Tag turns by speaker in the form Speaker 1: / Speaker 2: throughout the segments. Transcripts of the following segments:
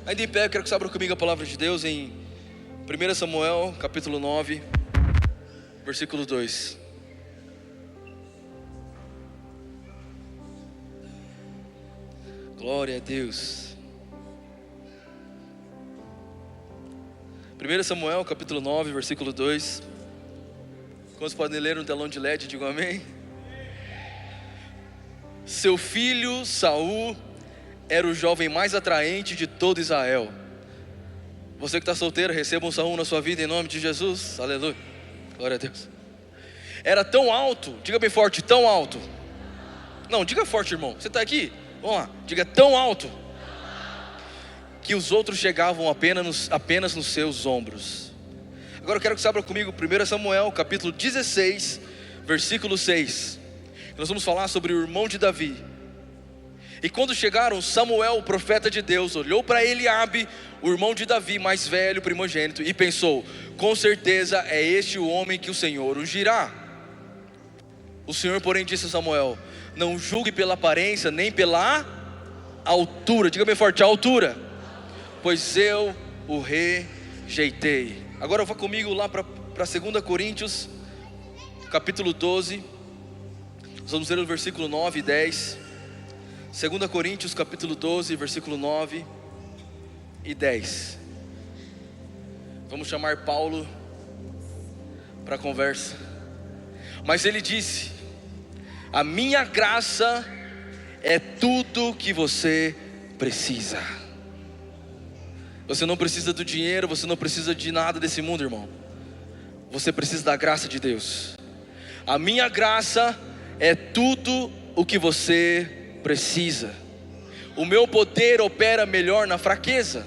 Speaker 1: Ainda em pé, eu quero que você abra comigo a palavra de Deus em 1 Samuel, capítulo 9, versículo 2. Glória a Deus. 1 Samuel, capítulo 9, versículo 2. Quantos podem ler no telão de LED, digam amém. Seu filho Saul era o jovem mais atraente de todo Israel. Você que está solteiro, receba um Saul na sua vida em nome de Jesus. Aleluia, glória a Deus. Era tão alto, diga bem forte, tão alto. Não, diga forte, irmão, você está aqui? Vamos lá, diga tão alto, que os outros chegavam apenas nos seus ombros. Agora eu quero que você abra comigo 1 Samuel, capítulo 16, versículo 6. Nós vamos falar sobre o irmão de Davi. E quando chegaram, Samuel, o profeta de Deus, olhou para Eliabe, o irmão de Davi, mais velho, primogênito, e pensou: com certeza é este o homem que o Senhor ungirá. O Senhor, porém, disse a Samuel: não julgue pela aparência, nem pela altura, diga bem forte, a altura, pois eu o rejeitei. Agora vá comigo lá para 2 Coríntios, capítulo 12, nós vamos ler o versículo 9 e 10. 2 Coríntios capítulo 12, versículo 9 e 10. Vamos chamar Paulo para a conversa. Mas ele disse: a minha graça é tudo que você precisa. Você não precisa do dinheiro, você não precisa de nada desse mundo, irmão. Você precisa da graça de Deus. A minha graça é tudo o que você precisa. O meu poder opera melhor na fraqueza.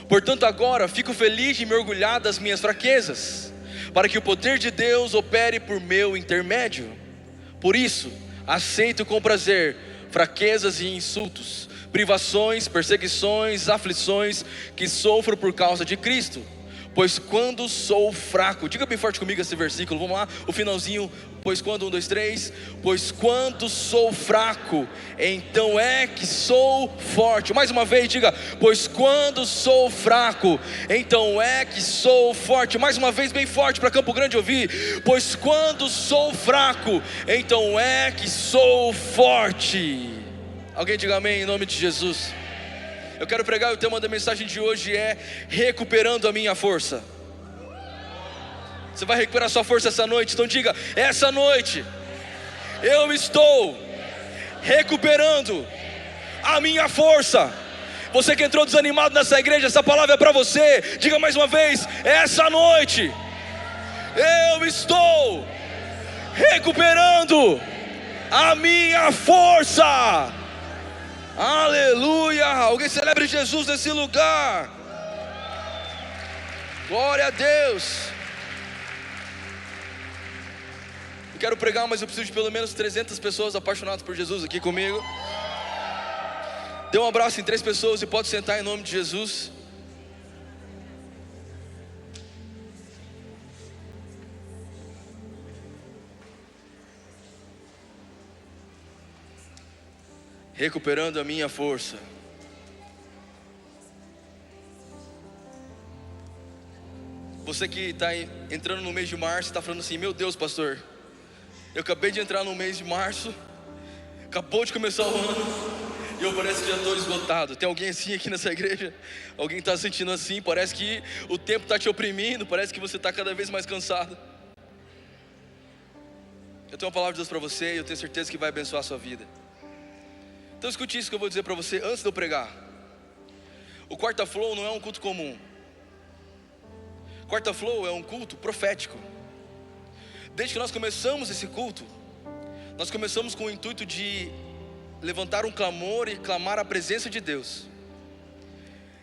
Speaker 1: Portanto agora fico feliz de me orgulhar das minhas fraquezas, para que o poder de Deus opere por meu intermédio. Por isso aceito com prazer fraquezas e insultos, privações, perseguições, aflições que sofro por causa de Cristo. Pois quando sou fraco, diga bem forte comigo esse versículo, vamos lá, o finalzinho. Pois quando, 1, 2, 3, pois quando sou fraco, então é que sou forte. Mais uma vez, diga: pois quando sou fraco, então é que sou forte. Mais uma vez, bem forte para Campo Grande ouvir: pois quando sou fraco, então é que sou forte. Alguém diga amém em nome de Jesus. Eu quero pregar, o tema da mensagem de hoje é recuperando a minha força. Você vai recuperar sua força essa noite, então diga: essa noite eu estou recuperando a minha força. Você que entrou desanimado nessa igreja, essa palavra é para você. Diga mais uma vez: essa noite eu estou recuperando a minha força. Aleluia! Alguém celebre Jesus nesse lugar. Glória a Deus. Eu quero pregar, mas eu preciso de pelo menos 300 pessoas apaixonadas por Jesus aqui comigo. Dê um abraço em 3 pessoas e pode sentar em nome de Jesus. Recuperando a minha força. Você que está entrando no mês de março, está falando assim: meu Deus, pastor, eu acabei de entrar no mês de março, acabou de começar o ano, e eu parece que já estou esgotado. Tem alguém assim aqui nessa igreja? Alguém está se sentindo assim? Parece que o tempo está te oprimindo, parece que você está cada vez mais cansado. Eu tenho uma palavra de Deus para você e eu tenho certeza que vai abençoar a sua vida. Então escute isso que eu vou dizer para você antes de eu pregar. O Quarta Flow não é um culto comum. Quarta Flow é um culto profético. Desde que nós começamos esse culto, nós começamos com o intuito de levantar um clamor e clamar a presença de Deus.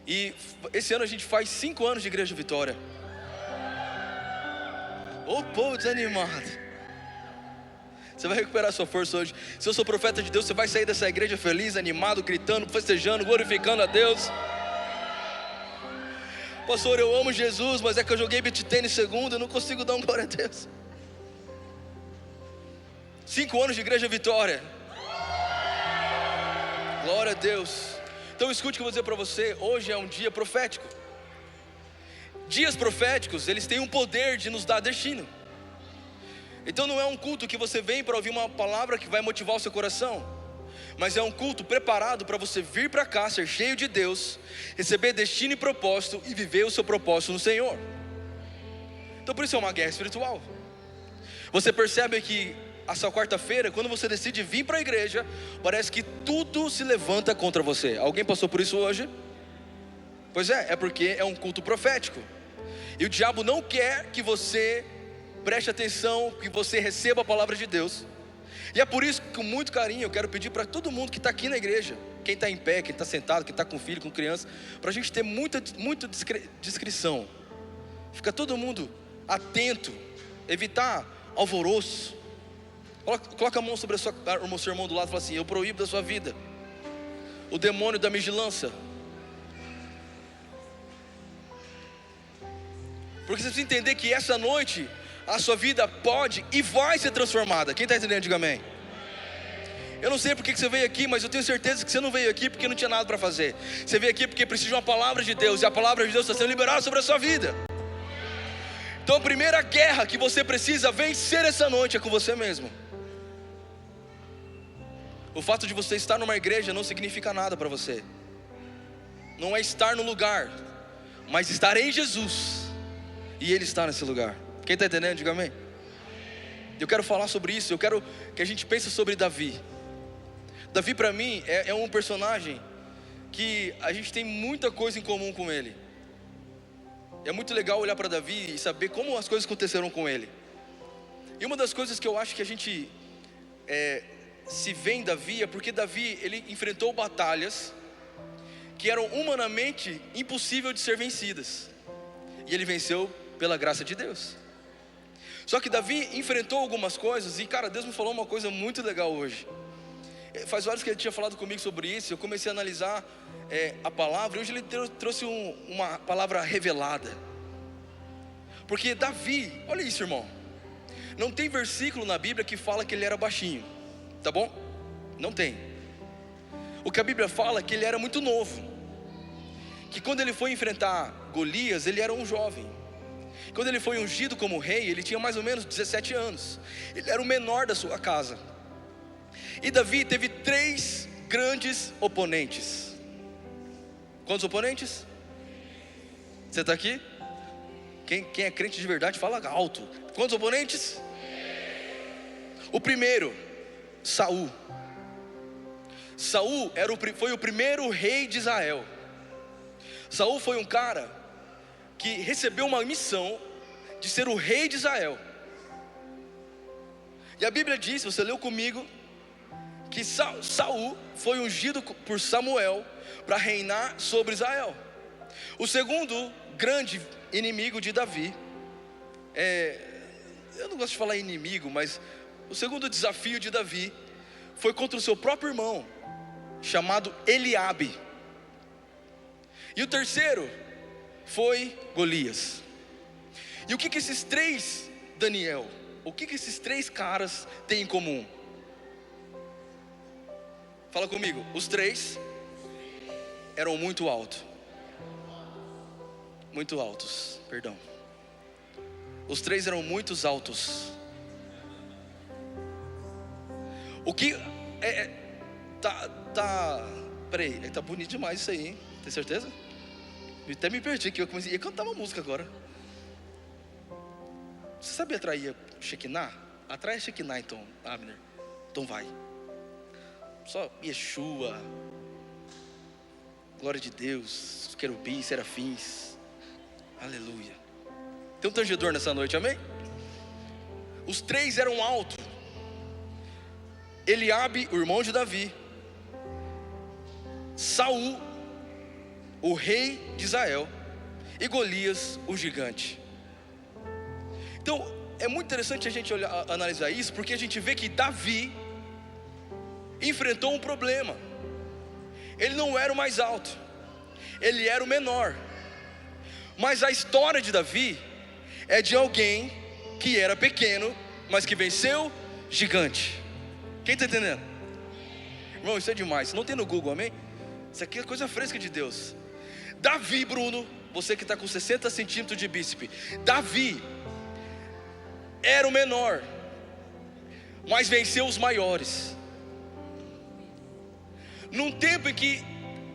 Speaker 1: E esse ano a gente faz 5 anos de Igreja Vitória. Ô povo desanimado. Você vai recuperar sua força hoje. Se eu sou profeta de Deus, você vai sair dessa igreja feliz, animado, gritando, festejando, glorificando a Deus. Pastor, eu amo Jesus, mas é que eu joguei beach tênis segunda, eu não consigo dar um glória a Deus. 5 anos de Igreja Vitória. Glória a Deus. Então escute o que eu vou dizer para você. Hoje é um dia profético. Dias proféticos, eles têm um poder de nos dar destino. Então não é um culto que você vem para ouvir uma palavra que vai motivar o seu coração, mas é um culto preparado para você vir para cá, ser cheio de Deus, receber destino e propósito e viver o seu propósito no Senhor. Então por isso é uma guerra espiritual. Você percebe que essa quarta-feira, quando você decide vir para a igreja, parece que tudo se levanta contra você. Alguém passou por isso hoje? Pois é porque é um culto profético. E o diabo não quer que você preste atenção, que você receba a palavra de Deus. E é por isso que com muito carinho eu quero pedir para todo mundo que está aqui na igreja, quem está em pé, quem está sentado, quem está com filho, com criança, para a gente ter muita discrição. Fica todo mundo atento, evitar alvoroço. Coloca a mão sobre o seu irmão do lado e fala assim: eu proíbo da sua vida o demônio da vigilância. Porque você precisa entender que essa noite a sua vida pode e vai ser transformada. Quem está entendendo, diga amém. Eu não sei porque que você veio aqui, mas eu tenho certeza que você não veio aqui porque não tinha nada para fazer. Você veio aqui porque precisa de uma palavra de Deus, e a palavra de Deus está sendo liberada sobre a sua vida. Então a primeira guerra que você precisa vencer essa noite é com você mesmo. O fato de você estar numa igreja não significa nada para você. Não é estar no lugar, mas estar em Jesus, e Ele está nesse lugar. Quem está entendendo, diga amém. Eu quero falar sobre isso. Eu quero que a gente pense sobre Davi. Davi para mim é um personagem que a gente tem muita coisa em comum com ele. É muito legal olhar para Davi e saber como as coisas aconteceram com ele. E uma das coisas que eu acho que a gente se vê em Davi é porque Davi, ele enfrentou batalhas que eram humanamente impossíveis de ser vencidas, e ele venceu pela graça de Deus. Só que Davi enfrentou algumas coisas, e cara, Deus me falou uma coisa muito legal hoje. Faz horas que ele tinha falado comigo sobre isso. Eu comecei a analisar a palavra, e hoje ele trouxe uma palavra revelada. Porque Davi, olha isso, irmão, não tem versículo na Bíblia que fala que ele era baixinho, tá bom? Não tem. O que a Bíblia fala é que ele era muito novo, que quando ele foi enfrentar Golias, ele era um jovem. Quando ele foi ungido como rei, ele tinha mais ou menos 17 anos. Ele era o menor da sua casa. E Davi teve 3 grandes oponentes. Quantos oponentes? Você está aqui? Quem é crente de verdade fala alto. Quantos oponentes? O primeiro, Saul. Saul foi o primeiro rei de Israel. Saul foi um cara que recebeu uma missão de ser o rei de Israel. E a Bíblia diz, você leu comigo, que Saul foi ungido por Samuel para reinar sobre Israel. O segundo grande inimigo de Davi, eu não gosto de falar inimigo, mas o segundo desafio de Davi foi contra o seu próprio irmão, chamado Eliabe. E o terceiro foi Golias. E o que esses 3, Daniel, o que esses 3 caras têm em comum? Fala comigo. Os 3 eram muito altos. Muito altos, perdão. Os 3 eram muito altos. O que peraí, tá bonito demais isso aí, hein? Tem certeza? Até me perdi que eu comecei a cantar uma música agora. Você sabe atrair Shekinah? Atrai Shekinah então, Abner. Então vai. Só Yeshua, glória de Deus, querubins, serafins, aleluia. Tem um tangedor nessa noite, amém? Os 3 eram altos. Eliabe, o irmão de Davi. Saul, o rei de Israel. E Golias, o gigante. Então, é muito interessante a gente analisar isso, porque a gente vê que Davi enfrentou um problema. Ele não era o mais alto, ele era o menor. Mas a história de Davi é de alguém que era pequeno, mas que venceu gigante. Quem está entendendo? Irmão, isso é demais. Não tem no Google, amém? Isso aqui é coisa fresca de Deus. Davi, Bruno, você que está com 60 centímetros de bíceps, Davi era o menor, mas venceu os maiores. Num tempo em que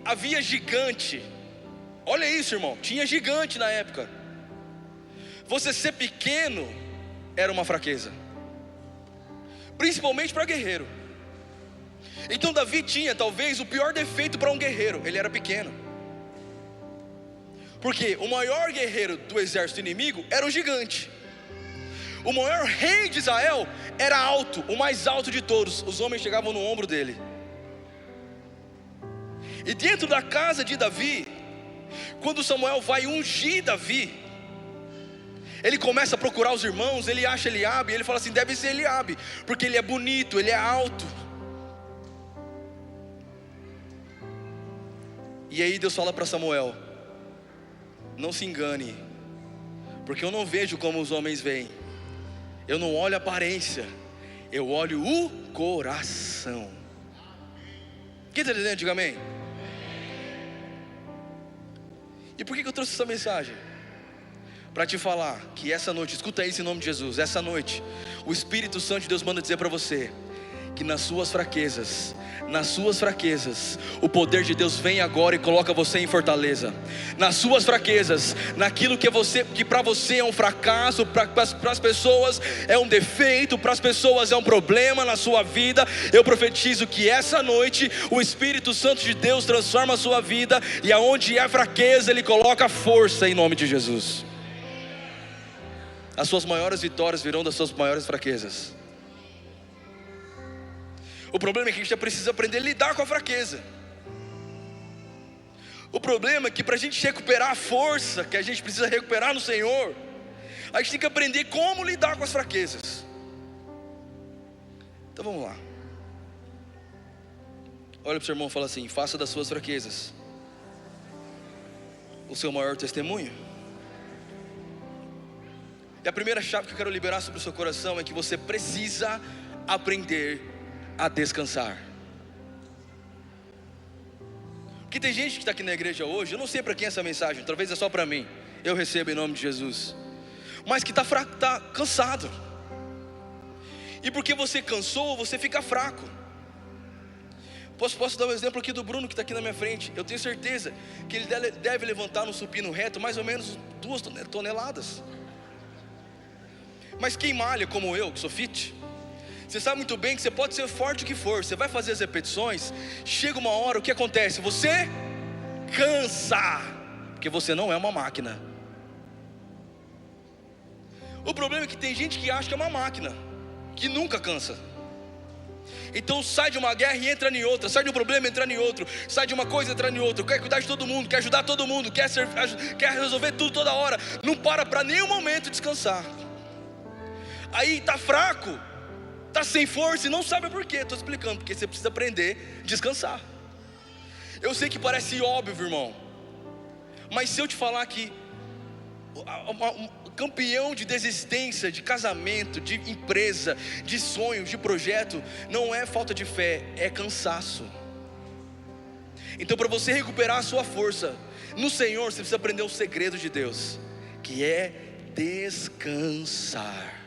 Speaker 1: havia gigante, olha isso, irmão, tinha gigante na época. Você ser pequeno era uma fraqueza, principalmente para guerreiro. Então Davi tinha talvez o pior defeito para um guerreiro: ele era pequeno. Porque o maior guerreiro do exército inimigo era um gigante. O maior rei de Israel era alto, o mais alto de todos. Os homens chegavam no ombro dele. E dentro da casa de Davi, quando Samuel vai ungir Davi, ele começa a procurar os irmãos. Ele acha Eliabe, e ele fala assim: deve ser Eliabe, porque ele é bonito, ele é alto. E aí Deus fala para Samuel: não se engane, porque eu não vejo como os homens veem. Eu não olho a aparência, eu olho o coração. Quem está entendendo? Diga amém. E por que eu trouxe essa mensagem? Para te falar que essa noite, escuta isso em nome de Jesus, essa noite o Espírito Santo de Deus manda dizer para você que nas suas fraquezas, o poder de Deus vem agora e coloca você em fortaleza. Nas suas fraquezas, naquilo que para você é um fracasso, para as pessoas é um defeito, para as pessoas é um problema na sua vida, eu profetizo que essa noite o Espírito Santo de Deus transforma a sua vida, e aonde é fraqueza Ele coloca força em nome de Jesus. As suas maiores vitórias virão das suas maiores fraquezas. O problema é que a gente precisa aprender a lidar com a fraqueza. O problema é que para a gente recuperar a força que a gente precisa recuperar no Senhor, a gente tem que aprender como lidar com as fraquezas. Então vamos lá. Olha para o seu irmão e fala assim: faça das suas fraquezas o seu maior testemunho. E a primeira chave que eu quero liberar sobre o seu coração é que você precisa aprender a descansar. Porque tem gente que está aqui na igreja hoje, eu não sei para quem é essa mensagem, talvez é só para mim, eu recebo em nome de Jesus, mas que está cansado. E porque você cansou, você fica fraco. Posso dar um exemplo aqui do Bruno, que está aqui na minha frente. Eu tenho certeza que ele deve levantar no supino reto mais ou menos 2 toneladas. Mas quem malha como eu, que sou fit, você sabe muito bem que você pode ser forte o que for, você vai fazer as repetições, chega uma hora, o que acontece? Você cansa, porque você não é uma máquina. O problema é que tem gente que acha que é uma máquina, que nunca cansa. Então sai de uma guerra e entra em outra, sai de um problema e entra em outro, sai de uma coisa e entra em outra, quer cuidar de todo mundo, quer ajudar todo mundo, quer resolver tudo toda hora, não para nenhum momento descansar. Aí está fraco, está sem força e não sabe por quê. Estou explicando, porque você precisa aprender a descansar. Eu sei que parece óbvio, irmão, mas se eu te falar que campeão de desistência, de casamento, de empresa, de sonhos, de projeto, não é falta de fé, é cansaço. Então para você recuperar a sua força no Senhor, você precisa aprender o segredo de Deus, que é descansar.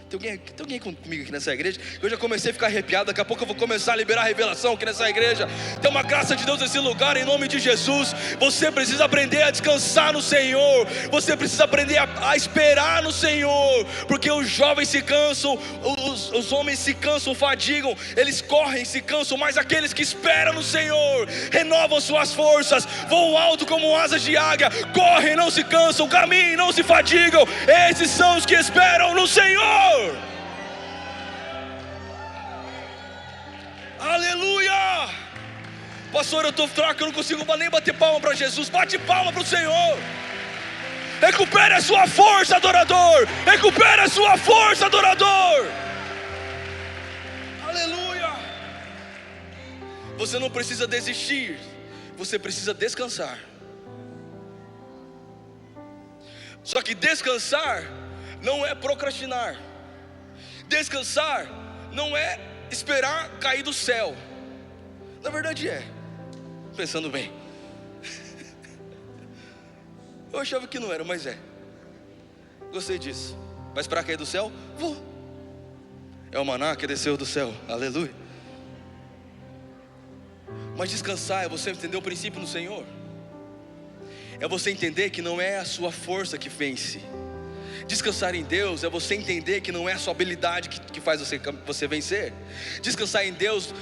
Speaker 1: Tem alguém comigo aqui nessa igreja? Eu já comecei a ficar arrepiado. Daqui a pouco eu vou começar a liberar a revelação aqui nessa igreja. Tem uma graça de Deus nesse lugar, em nome de Jesus. Você precisa aprender a descansar no Senhor. Você precisa aprender a esperar no Senhor. Porque os jovens se cansam, os homens se cansam, fadigam, eles correm, se cansam. Mas aqueles que esperam no Senhor renovam suas forças, voam alto como asas de águia, correm, não se cansam, caminham, não se fadigam. Esses são os que esperam no Senhor. Aleluia! Pastor, eu estou fraco, eu não consigo nem bater palma para Jesus. Bate palma para o Senhor. Recupere a sua força, adorador. Recupere a sua força, adorador. Aleluia! Você não precisa desistir, você precisa descansar. Só que descansar não é procrastinar. Descansar não é esperar cair do céu. Na verdade é, pensando bem. Eu achava que não era, mas é. Gostei disso. Vai esperar cair do céu? Vou. É o maná que desceu do céu, aleluia. Mas descansar é você entender o princípio no Senhor. É você entender que não é a sua força que vence. Descansar em Deus é você entender que não é a sua habilidade que faz você vencer. Descansar em Deus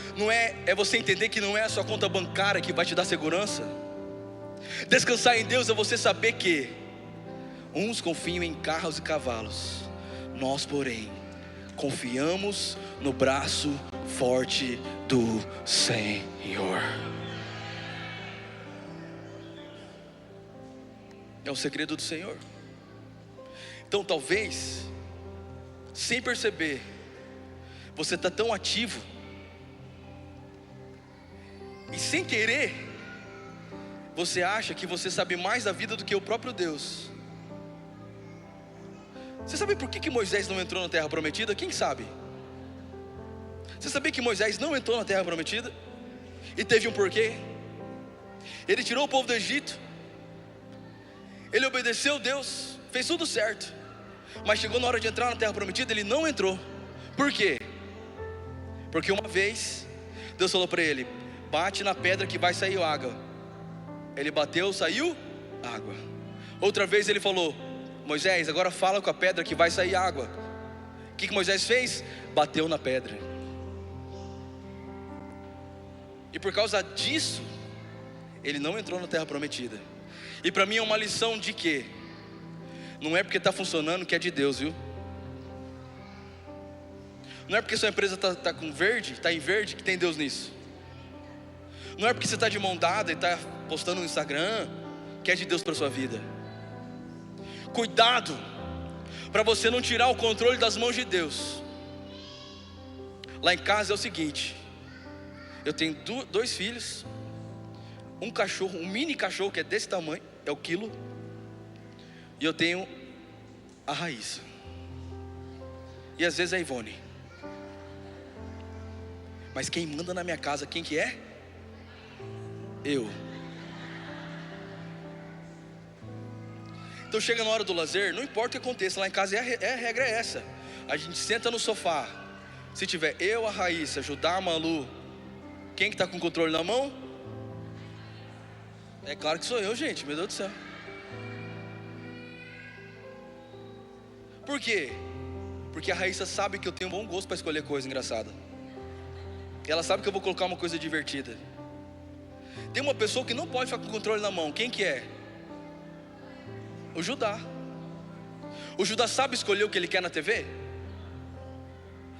Speaker 1: é você entender que não é a sua conta bancária que vai te dar segurança. Descansar em Deus é você saber que uns confiam em carros e cavalos, nós porém confiamos no braço forte do Senhor. É o segredo do Senhor. Então talvez, sem perceber, você está tão ativo, e sem querer, você acha que você sabe mais da vida do que o próprio Deus. Você sabe por que Moisés não entrou na terra prometida? Quem sabe? Você sabia que Moisés não entrou na terra prometida? E teve um porquê. Ele tirou o povo do Egito, ele obedeceu a Deus, fez tudo certo, mas chegou na hora de entrar na terra prometida, ele não entrou. Por quê? Porque uma vez Deus falou para ele: bate na pedra que vai sair água. Ele bateu, saiu água. Outra vez ele falou: Moisés, agora fala com a pedra que vai sair água. O que Moisés fez? Bateu na pedra. E por causa disso, ele não entrou na terra prometida. E para mim é uma lição de que não é porque está funcionando que é de Deus, viu? Não é porque sua empresa está em verde que tem Deus nisso. Não é porque você está de mão dada e está postando no Instagram que é de Deus para sua vida. Cuidado para você não tirar o controle das mãos de Deus. Lá em casa é o seguinte: eu tenho dois filhos, um cachorro, um mini cachorro que é desse tamanho, é o quilo, e eu tenho a Raíssa, e às vezes a Ivone. Mas quem manda na minha casa, quem que é? Eu. Então chega na hora do lazer, não importa o que aconteça, lá em casa a regra é essa: a gente senta no sofá. Se tiver eu, a Raíssa, Judá, a Malu, quem que está com o controle na mão? É claro que sou eu, gente, meu Deus do céu. Por quê? Porque a Raíssa sabe que eu tenho bom gosto para escolher coisa engraçada. Ela sabe que eu vou colocar uma coisa divertida. Tem uma pessoa que não pode ficar com o controle na mão. Quem que é? O Judá. O Judá sabe escolher o que ele quer na TV?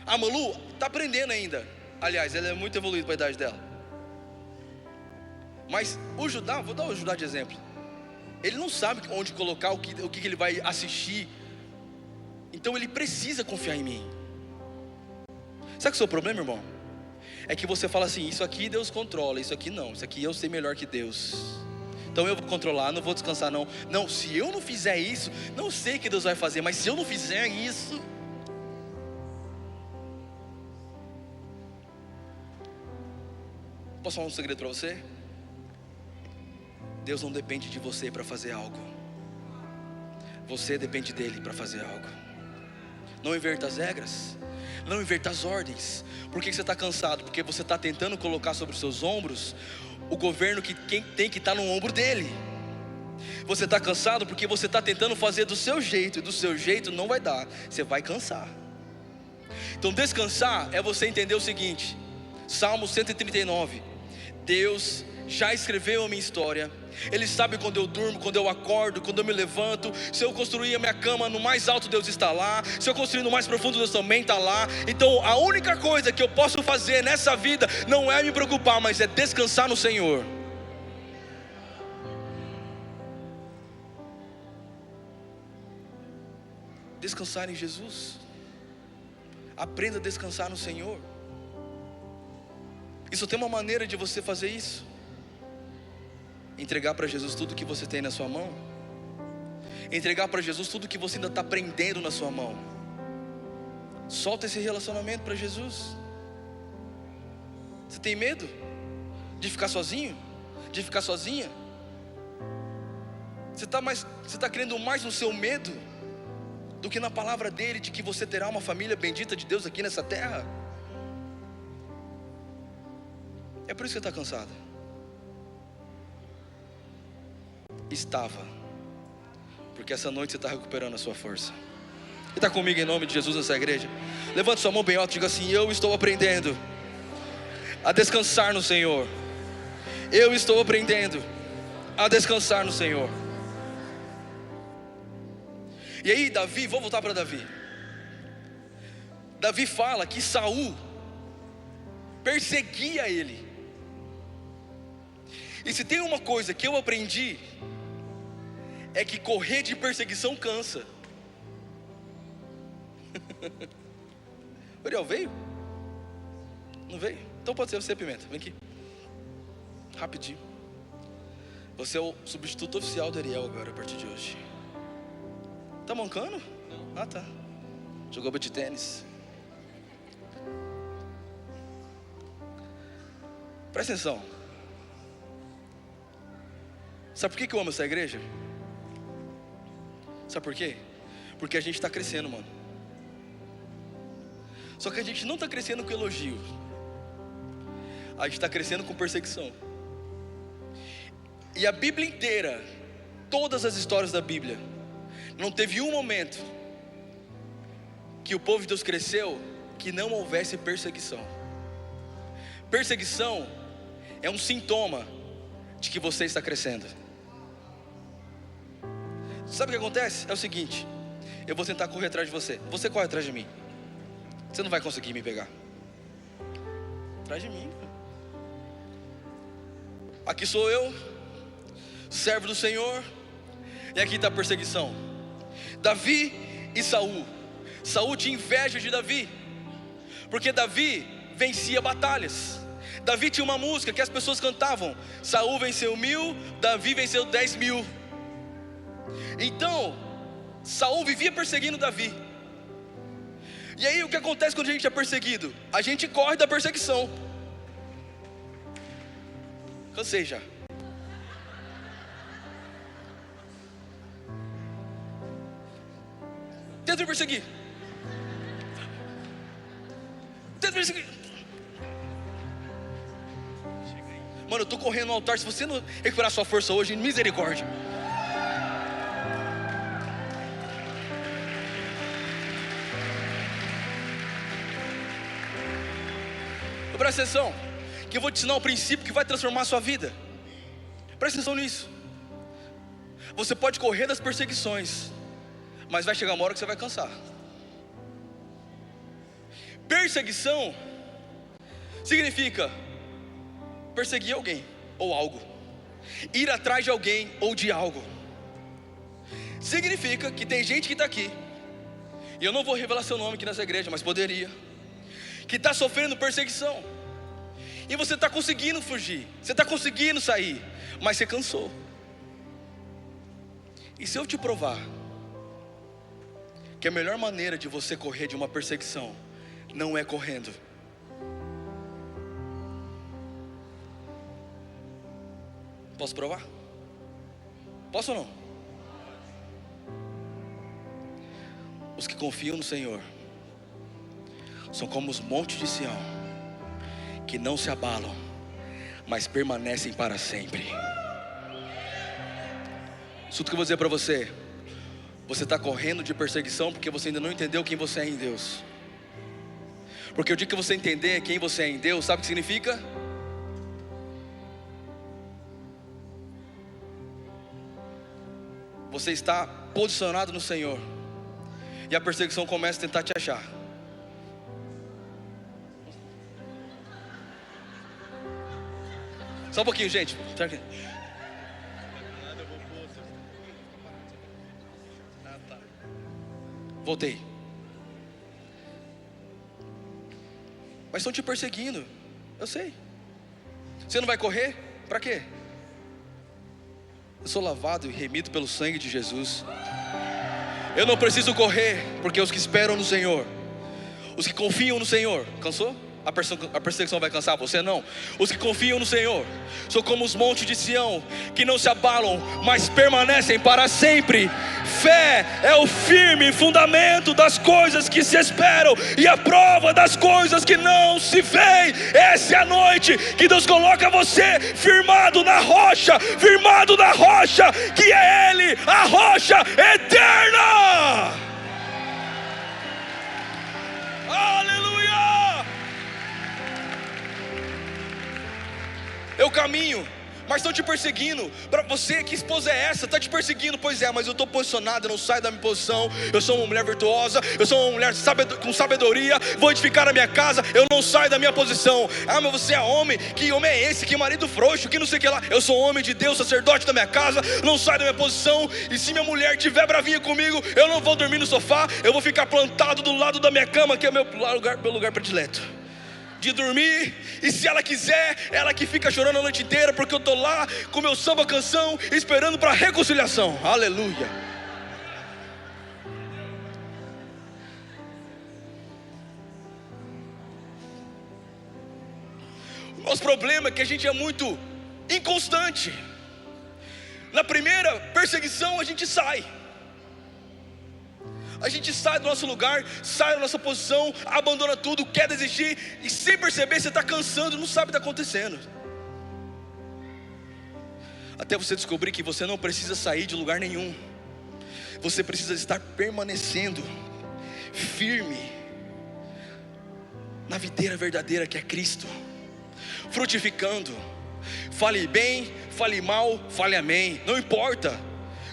Speaker 1: A Malu está aprendendo ainda. Aliás, ela é muito evoluída para a idade dela. Mas o Judá, vou dar o Judá de exemplo. Ele não sabe onde colocar o que ele vai assistir. Então ele precisa confiar em mim. Sabe que o seu problema, irmão? É que você fala assim: isso aqui Deus controla, isso aqui não, isso aqui eu sei melhor que Deus. Então eu vou controlar, não vou descansar não. Não, se eu não fizer isso, não sei o que Deus vai fazer, mas se eu não fizer isso... Posso falar um segredo para você? Deus não depende de você para fazer algo. Você depende dele para fazer algo. Não inverta as regras, não inverta as ordens. Por que você está cansado? Porque você está tentando colocar sobre os seus ombros o governo que quem tem que estar no ombro dele. Você está cansado porque você está tentando fazer do seu jeito, e do seu jeito não vai dar, você vai cansar. Então descansar é você entender o seguinte: Salmo 139, Deus já escreveu a minha história. Ele sabe quando eu durmo, quando eu acordo, quando eu me levanto. Se eu construir a minha cama no mais alto, Deus está lá. Se eu construir no mais profundo, Deus também está lá. Então a única coisa que eu posso fazer nessa vida não é me preocupar, mas é descansar no Senhor. Descansar em Jesus. Aprenda a descansar no Senhor. Isso tem uma maneira de você fazer isso: entregar para Jesus tudo que você tem na sua mão. Entregar para Jesus tudo que você ainda está aprendendo na sua mão. Solta esse relacionamento para Jesus. Você tem medo? de ficar sozinho, de ficar sozinha? Você está crendo mais no seu medo do que na palavra dele, de que você terá uma família bendita de Deus aqui nessa terra? É por isso que você está cansado. Estava, porque essa noite você está recuperando a sua força. Você está comigo em nome de Jesus nessa igreja? Levante sua mão bem alta e diga assim: eu estou aprendendo a descansar no Senhor. Eu estou aprendendo a descansar no Senhor. E aí Davi, vou voltar para Davi. Davi fala que Saul perseguia ele. E se tem uma coisa que eu aprendi, é que correr de perseguição cansa. O Ariel veio? Não veio? Então pode ser você, Pimenta, vem aqui rapidinho. Você é o substituto oficial do Ariel agora, a partir de hoje. Tá mancando? Não. Ah, tá. Jogou beach tênis. Presta atenção. Sabe por que eu amo essa igreja? Sabe por quê? Porque a gente está crescendo, mano. Só que a gente não está crescendo com elogio. A gente está crescendo com perseguição. E a Bíblia inteira, todas as histórias da Bíblia, não teve um momento que o povo de Deus cresceu que não houvesse perseguição. Perseguição é um sintoma de que você está crescendo. Sabe o que acontece? É o seguinte: eu vou tentar correr atrás de você, você corre atrás de mim. Você não vai conseguir me pegar. Atrás de mim. Aqui sou eu, servo do Senhor, e aqui está a perseguição. Davi e Saul. Saul tinha inveja de Davi, porque Davi vencia batalhas. Davi tinha uma música que as pessoas cantavam: Saul venceu 1000, Davi venceu 10.000. Então Saul vivia perseguindo Davi. E aí o que acontece quando a gente é perseguido? A gente corre da perseguição. Cansei já. Tenta me perseguir. Tenta me perseguir. Mano, eu tô correndo no altar. Se você não recuperar sua força hoje, misericórdia. Presta atenção, que eu vou te ensinar um princípio que vai transformar a sua vida. Presta atenção nisso. Você pode correr das perseguições, mas vai chegar uma hora que você vai cansar. Perseguição significa perseguir alguém ou algo, ir atrás de alguém ou de algo. Significa que tem gente que está aqui, e eu não vou revelar seu nome aqui nessa igreja, mas poderia, que está sofrendo perseguição, e você está conseguindo fugir, você está conseguindo sair, mas você cansou. E se eu te provar que a melhor maneira de você correr de uma perseguição não é correndo? Posso provar? Posso ou não? Os que confiam no Senhor são como os montes de Sião, que não se abalam, mas permanecem para sempre. Isso que eu vou dizer para você: você está correndo de perseguição porque você ainda não entendeu quem você é em Deus. Porque o dia que você entender quem você é em Deus, sabe o que significa? Você está posicionado no Senhor, e a perseguição começa a tentar te achar. Só um pouquinho, gente. Voltei. Mas estão te perseguindo, eu sei. Você não vai correr? Para quê? Eu sou lavado e remido pelo sangue de Jesus. Eu não preciso correr, porque os que esperam no Senhor, os que confiam no Senhor, cansou? a perseguição vai cansar você? Não. Os que confiam no Senhor são como os montes de Sião, que não se abalam, mas permanecem para sempre. Fé é o firme fundamento das coisas que se esperam e a prova das coisas que não se veem. Essa é a noite que Deus coloca você firmado na rocha, que é Ele, a rocha eterna. Aleluia! Eu caminho, mas estão te perseguindo. Para você, que esposa é essa? Está te perseguindo. Pois é, mas eu estou posicionado, eu não saio da minha posição. Eu sou uma mulher virtuosa, eu sou uma mulher com sabedoria, vou edificar a minha casa, eu não saio da minha posição. Ah, mas você é homem? Que homem é esse? Que marido frouxo? Que não sei o que lá. Eu sou homem de Deus, sacerdote da minha casa, não saio da minha posição. E se minha mulher estiver bravinha comigo, eu não vou dormir no sofá, eu vou ficar plantado do lado da minha cama, que é meu lugar predileto de dormir. E se ela quiser, ela que fica chorando a noite inteira, porque eu estou lá com meu samba canção, esperando para reconciliação. Aleluia. O nosso problema é que a gente é muito inconstante. Na primeira perseguição a gente sai do nosso lugar, sai da nossa posição, abandona tudo, quer desistir, e sem perceber você está cansando, não sabe o que está acontecendo. Até você descobrir que você não precisa sair de lugar nenhum, você precisa estar permanecendo firme na videira verdadeira que é Cristo, frutificando. Fale bem, fale mal, fale amém, não importa.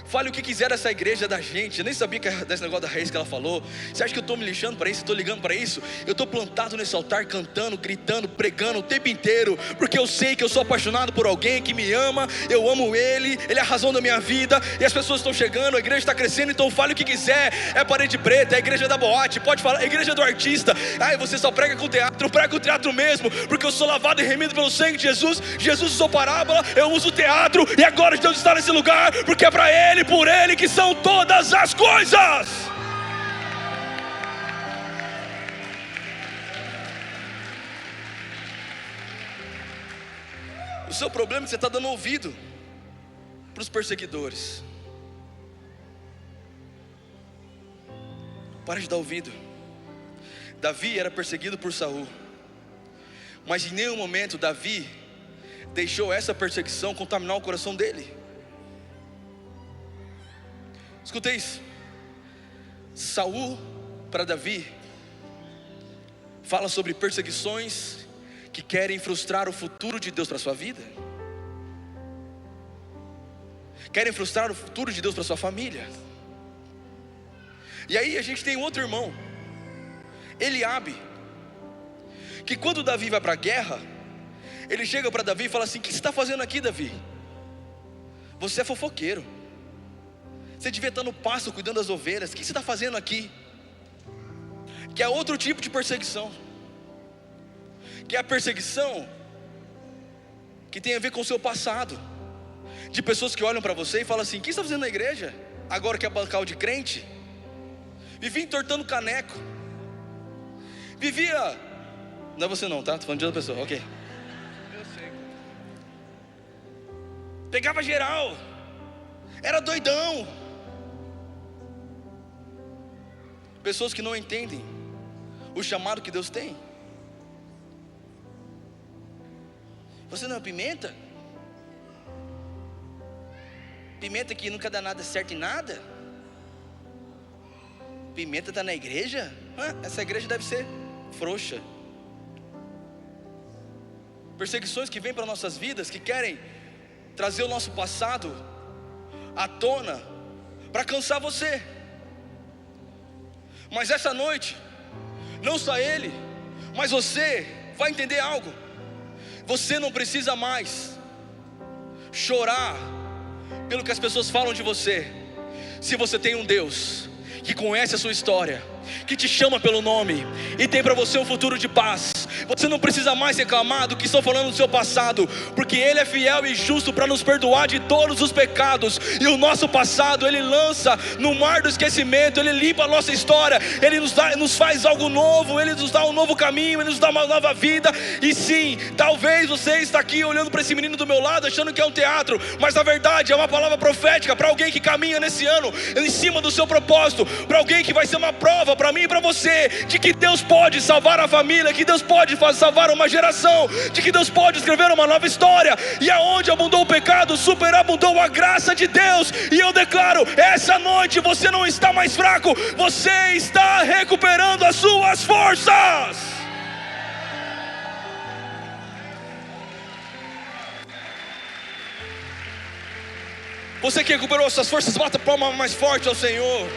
Speaker 1: Fale o que quiser dessa igreja da gente. Eu nem sabia que era desse negócio da raiz que ela falou. Você acha que eu estou me lixando para isso? Eu estou ligando para isso? Eu estou plantado nesse altar, cantando, gritando, pregando o tempo inteiro, porque eu sei que eu sou apaixonado por alguém que me ama. Eu amo Ele é a razão da minha vida. E as pessoas estão chegando, a igreja está crescendo. Então fale o que quiser. É parede preta, é a igreja da boate, pode falar, é a igreja do artista. Ai, você só prega com teatro. Eu prego com teatro mesmo, porque eu sou lavado e remido pelo sangue de Jesus. Jesus usou parábola, eu uso teatro. E agora Deus está nesse lugar, porque é para Ele, por Ele que são todas as coisas. O seu problema é que você está dando ouvido para os perseguidores. Para de dar ouvido. Davi era perseguido por Saul, mas em nenhum momento Davi deixou essa perseguição contaminar o coração dele. Escutei isso. Saul para Davi fala sobre perseguições que querem frustrar o futuro de Deus para a sua vida, querem frustrar o futuro de Deus para a sua família. E aí a gente tem outro irmão, Eliabe, que quando Davi vai para a guerra, ele chega para Davi e fala assim: o que você está fazendo aqui, Davi? Você é fofoqueiro, você devia estar no pasto cuidando das ovelhas, o que você está fazendo aqui? Que é outro tipo de perseguição, que é a perseguição que tem a ver com o seu passado, de pessoas que olham para você e falam assim: o que você está fazendo na igreja, agora que é bancal de crente? Vivia entortando caneco, vivia... Não é você não, tá? Estou falando de outra pessoa, ok. Eu sei. Pegava geral, era doidão. Pessoas que não entendem o chamado que Deus tem. Você não é pimenta? Pimenta que nunca dá nada certo em nada? Pimenta está na igreja? Essa igreja deve ser frouxa. Perseguições que vêm para nossas vidas, que querem trazer o nosso passado à tona para cansar você. Mas essa noite, não só ele, mas você vai entender algo. Você não precisa mais chorar pelo que as pessoas falam de você, se você tem um Deus que conhece a sua história, que te chama pelo nome e tem para você um futuro de paz. Você não precisa mais reclamar do que estão falando do seu passado, porque Ele é fiel e justo para nos perdoar de todos os pecados. E o nosso passado Ele lança no mar do esquecimento, Ele limpa a nossa história, Ele nos faz algo novo, Ele nos dá um novo caminho, Ele nos dá uma nova vida. E sim, talvez você está aqui olhando para esse menino do meu lado achando que é um teatro, mas na verdade é uma palavra profética para alguém que caminha nesse ano em cima do seu propósito, para alguém que vai ser uma prova para mim e para você de que Deus pode salvar a família, que Deus pode salvar uma geração, de que Deus pode escrever uma nova história. E aonde abundou o pecado, superabundou a graça de Deus. E eu declaro, essa noite você não está mais fraco, você está recuperando as suas forças. Você que recuperou as suas forças, bata a palma mais forte ao Senhor.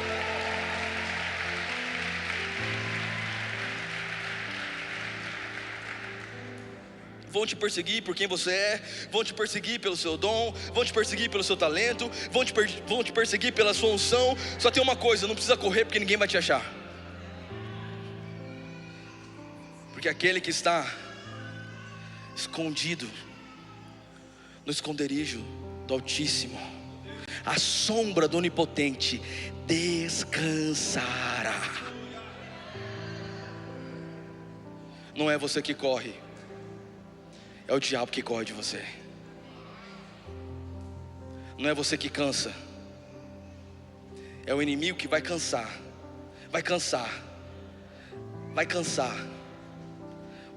Speaker 1: Vão te perseguir por quem você é, vão te perseguir pelo seu dom, vão te perseguir pelo seu talento, vão te perseguir pela sua unção. Só tem uma coisa, não precisa correr porque ninguém vai te achar. Porque aquele que está escondido no esconderijo do Altíssimo, à sombra do Onipotente, descansará. Não é você que corre, é o diabo que corre de você. Não é você que cansa, é o inimigo que vai cansar,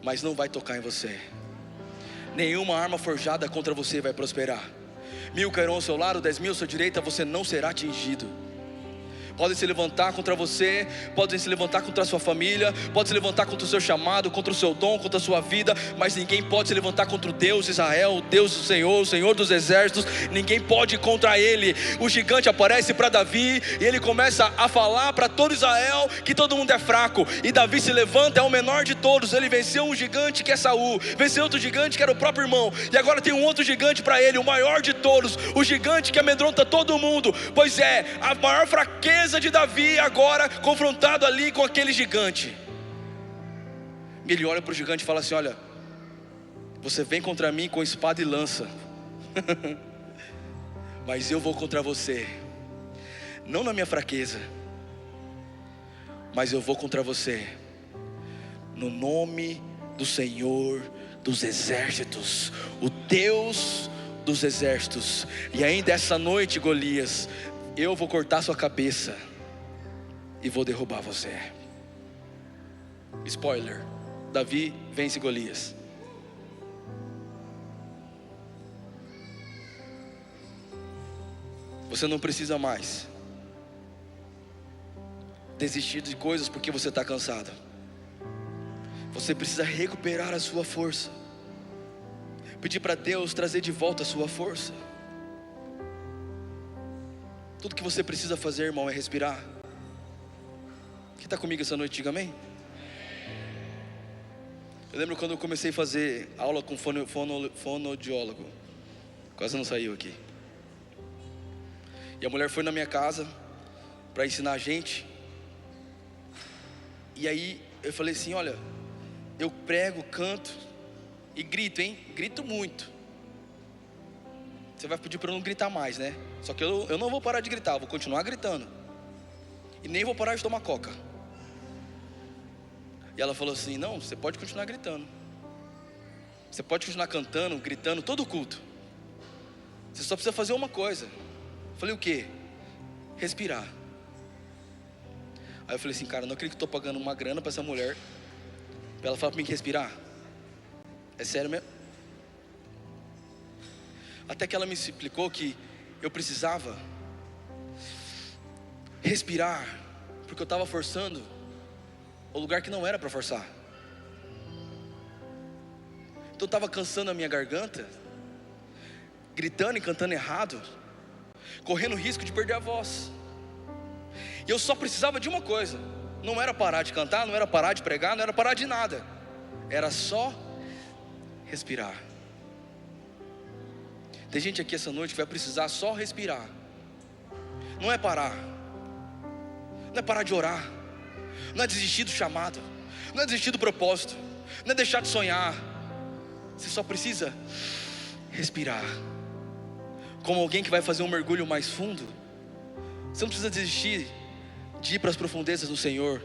Speaker 1: mas não vai tocar em você. Nenhuma arma forjada contra você vai prosperar. 1000 cairão ao seu lado, 10.000 à sua direita, você não será atingido. Podem se levantar contra você, podem se levantar contra a sua família, podem se levantar contra o seu chamado, contra o seu dom, contra a sua vida, mas ninguém pode se levantar contra o Deus de Israel, o Deus do Senhor, o Senhor dos exércitos. Ninguém pode ir contra Ele. O gigante aparece para Davi e ele começa a falar para todo Israel que todo mundo é fraco. E Davi se levanta, é o menor de todos. Ele venceu um gigante que é Saul, venceu outro gigante que era o próprio irmão, e agora tem um outro gigante para ele, o maior de todos, o gigante que amedronta todo mundo. Pois é, a maior fraqueza de Davi agora confrontado ali com aquele gigante. Ele olha para o gigante e fala assim: olha, você vem contra mim com espada e lança, mas eu vou contra você, não na minha fraqueza, mas eu vou contra você no nome do Senhor dos exércitos, o Deus dos exércitos. E ainda essa noite, Golias, eu vou cortar sua cabeça e vou derrubar você. Spoiler: Davi vence Golias. Você não precisa mais desistir de coisas porque você está cansado. Você precisa recuperar a sua força, pedir para Deus trazer de volta a sua força. Tudo que você precisa fazer, irmão, é respirar. Quem está comigo essa noite, diga amém. Eu lembro quando eu comecei a fazer aula com fonoaudiólogo, quase não saiu aqui. E a mulher foi na minha casa para ensinar a gente. E aí eu falei assim: olha, eu prego, canto e grito, hein? Grito muito. Você vai pedir para eu não gritar mais, né? Só que eu não vou parar de gritar, eu vou continuar gritando. E nem vou parar de tomar coca. E ela falou assim: não, você pode continuar gritando. Você pode continuar cantando, gritando, todo o culto. Você só precisa fazer uma coisa. Eu falei: o quê? Respirar. Aí eu falei assim: cara, não acredito que estou pagando uma grana para essa mulher, para ela falar para mim que respirar. É sério mesmo? Até que ela me explicou que eu precisava respirar, porque eu estava forçando o lugar que não era para forçar. Então eu estava cansando a minha garganta, gritando e cantando errado, correndo risco de perder a voz. E eu só precisava de uma coisa. Não era parar de cantar, não era parar de pregar, não era parar de nada. Era só respirar. Tem gente aqui essa noite que vai precisar só respirar. Não é parar. Não é parar de orar. não é desistir do chamado, não é desistir do propósito, não é deixar de sonhar. Você só precisa respirar. Como alguém que vai fazer um mergulho mais fundo, você não precisa desistir de ir para as profundezas do Senhor.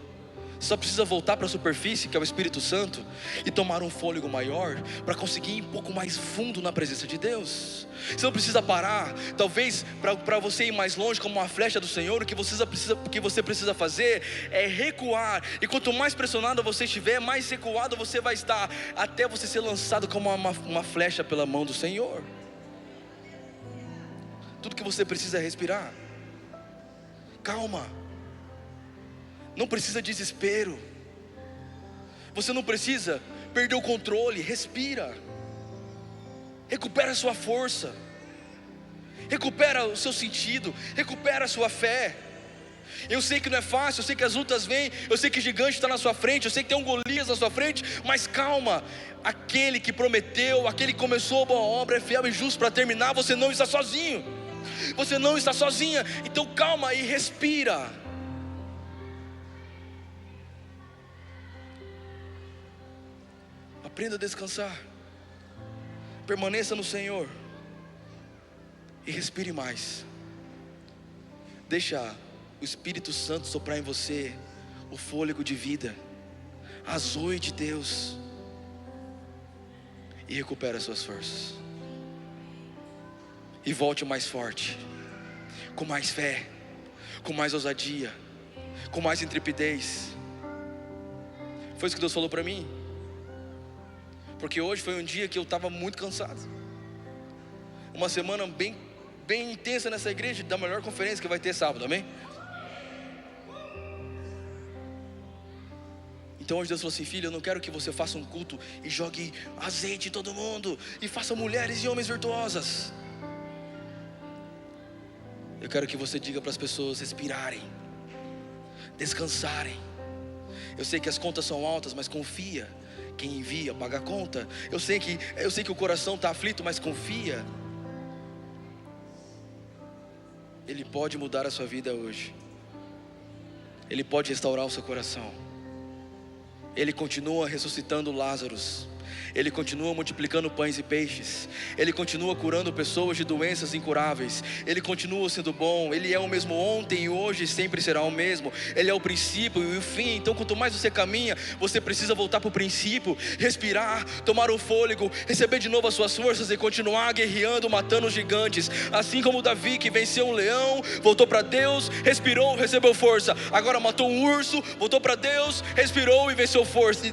Speaker 1: Você só precisa voltar para a superfície, que é o Espírito Santo, e tomar um fôlego maior, para conseguir ir um pouco mais fundo na presença de Deus. Você não precisa parar. Talvez para você ir mais longe como uma flecha do Senhor, o que você precisa fazer é recuar. E quanto mais pressionado você estiver, mais recuado você vai estar, até você ser lançado como uma flecha pela mão do Senhor. Tudo que você precisa é respirar. Calma. Não precisa de desespero. Você não precisa perder o controle. Respira. Recupera a sua força. Recupera o seu sentido. Recupera a sua fé. Eu sei que não é fácil, eu sei que as lutas vêm, eu sei que o gigante está na sua frente, eu sei que tem um Golias na sua frente, mas calma. Aquele que prometeu, aquele que começou a boa obra é fiel e justo para terminar. Você não está sozinho. Você não está sozinha. Então calma e respira. Aprenda a descansar. Permaneça no Senhor. E respire mais. Deixa o Espírito Santo soprar em você o fôlego de vida, a zoe de Deus. E recupera as suas forças. E volte mais forte, com mais fé, com mais ousadia, com mais intrepidez. Foi isso que Deus falou para mim. Porque hoje foi um dia que eu estava muito cansado. Uma semana bem intensa nessa igreja, da melhor conferência que vai ter sábado, amém? Então hoje Deus falou assim: filho, eu não quero que você faça um culto e jogue azeite em todo mundo, e faça mulheres e homens virtuosas. Eu quero que você diga para as pessoas respirarem, descansarem. Eu sei que as contas são altas, mas confia. Quem envia paga a conta. Eu sei que o coração está aflito, mas confia. Ele pode mudar a sua vida hoje. Ele pode restaurar o seu coração. Ele continua ressuscitando Lázaros. Ele continua multiplicando pães e peixes. Ele continua curando pessoas de doenças incuráveis. Ele continua sendo bom. Ele é o mesmo ontem e hoje, sempre será o mesmo. Ele é o princípio e o fim. Então quanto mais você caminha, você precisa voltar para o princípio, respirar, tomar o fôlego, receber de novo as suas forças e continuar guerreando, matando os gigantes. Assim como Davi, que venceu um leão, voltou para Deus, respirou, recebeu força. Agora matou um urso, voltou para Deus, respirou e venceu força,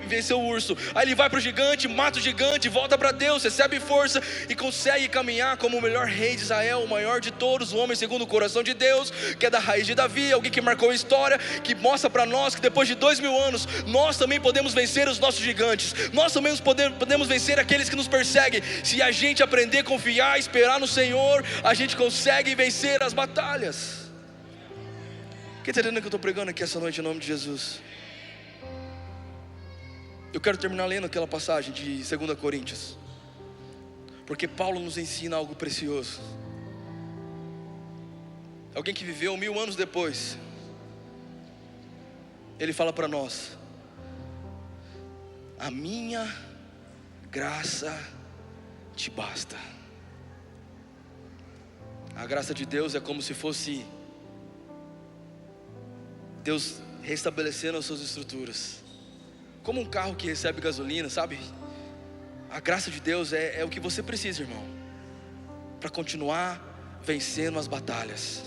Speaker 1: venceu o urso. Aí ele vai para o gigante, mata o gigante, volta para Deus, recebe força e consegue caminhar como o melhor rei de Israel, o maior de todos, o homem segundo o coração de Deus, que é da raiz de Davi, alguém que marcou a história, que mostra para nós que depois de 2000 anos, nós também podemos vencer os nossos gigantes. Nós também podemos vencer aqueles que nos perseguem. Se a gente aprender a confiar, esperar no Senhor, a gente consegue vencer as batalhas. Quem está entendendo que eu estou pregando aqui essa noite em nome de Jesus? Eu quero terminar lendo aquela passagem de 2 Coríntios, porque Paulo nos ensina algo precioso. Alguém que viveu 1000 anos depois, ele fala para nós: a minha graça te basta. A graça de Deus é como se fosse Deus restabelecendo as suas estruturas, como um carro que recebe gasolina, sabe? A graça de Deus é o que você precisa, irmão, para continuar vencendo as batalhas.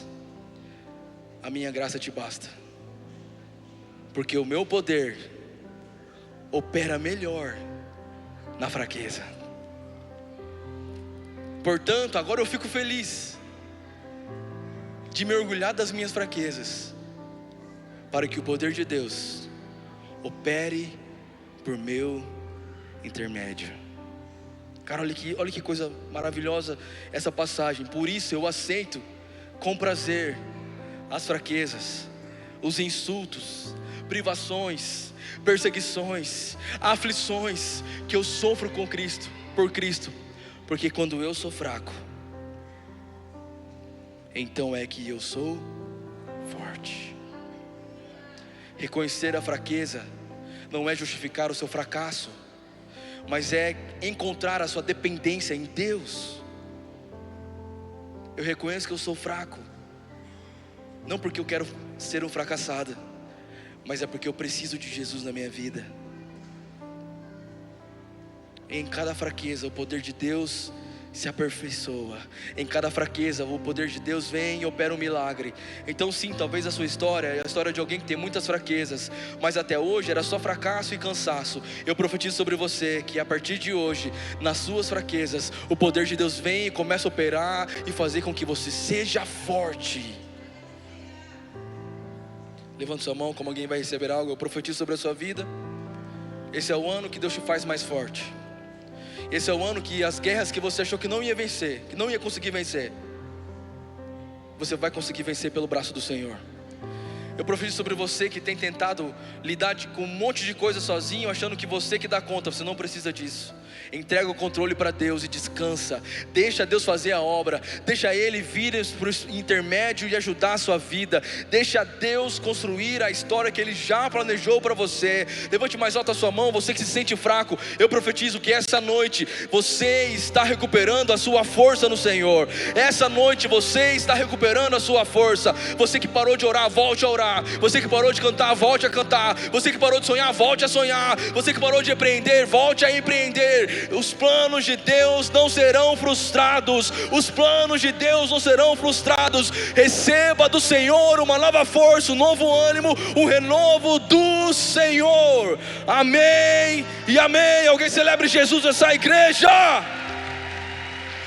Speaker 1: A minha graça te basta, porque o meu poder opera melhor na fraqueza. Portanto, agora eu fico feliz de me orgulhar das minhas fraquezas, para que o poder de Deus opere por meu intermédio. Cara, olha que coisa maravilhosa essa passagem. Por isso eu aceito com prazer as fraquezas, os insultos, privações, perseguições, aflições que eu sofro com Cristo, por Cristo, porque quando eu sou fraco, então é que eu sou forte. Reconhecer a fraqueza não é justificar o seu fracasso, mas é encontrar a sua dependência em Deus. Eu reconheço que eu sou fraco, não porque eu quero ser um fracassado, mas é porque eu preciso de Jesus na minha vida. Em cada fraqueza o poder de Deus se aperfeiçoa. Em cada fraqueza o poder de Deus vem e opera um milagre. Então sim, talvez a sua história é a história de alguém que tem muitas fraquezas, mas até hoje era só fracasso e cansaço. Eu profetizo sobre você que a partir de hoje, nas suas fraquezas, o poder de Deus vem e começa a operar e fazer com que você seja forte. Levante sua mão como alguém vai receber algo. Eu profetizo sobre a sua vida. Esse é o ano que Deus te faz mais forte. Esse é o ano que as guerras que você achou que não ia vencer, que não ia conseguir vencer, você vai conseguir vencer pelo braço do Senhor. Eu profetizo sobre você que tem tentado lidar com um monte de coisa sozinho, achando que você que dá conta. Você não precisa disso. Entrega o controle para Deus e descansa. Deixa Deus fazer a obra. Deixa Ele vir para o intermédio e ajudar a sua vida. Deixa Deus construir a história que Ele já planejou para você. Levante mais alto a sua mão, você que se sente fraco. Eu profetizo que essa noite você está recuperando a sua força no Senhor. Essa noite você está recuperando a sua força. Você que parou de orar, volte a orar. Você que parou de cantar, volte a cantar. Você que parou de sonhar, volte a sonhar. Você que parou de empreender, volte a empreender. Os planos de Deus não serão frustrados. Os planos de Deus não serão frustrados. Receba do Senhor uma nova força, um novo ânimo, um renovo do Senhor. Amém e amém. Alguém celebre Jesus nessa igreja?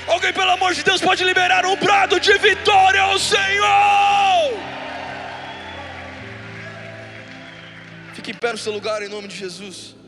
Speaker 1: Alguém, pelo amor de Deus, pode liberar um brado de vitória ao Senhor? Fique em pé no seu lugar em nome de Jesus.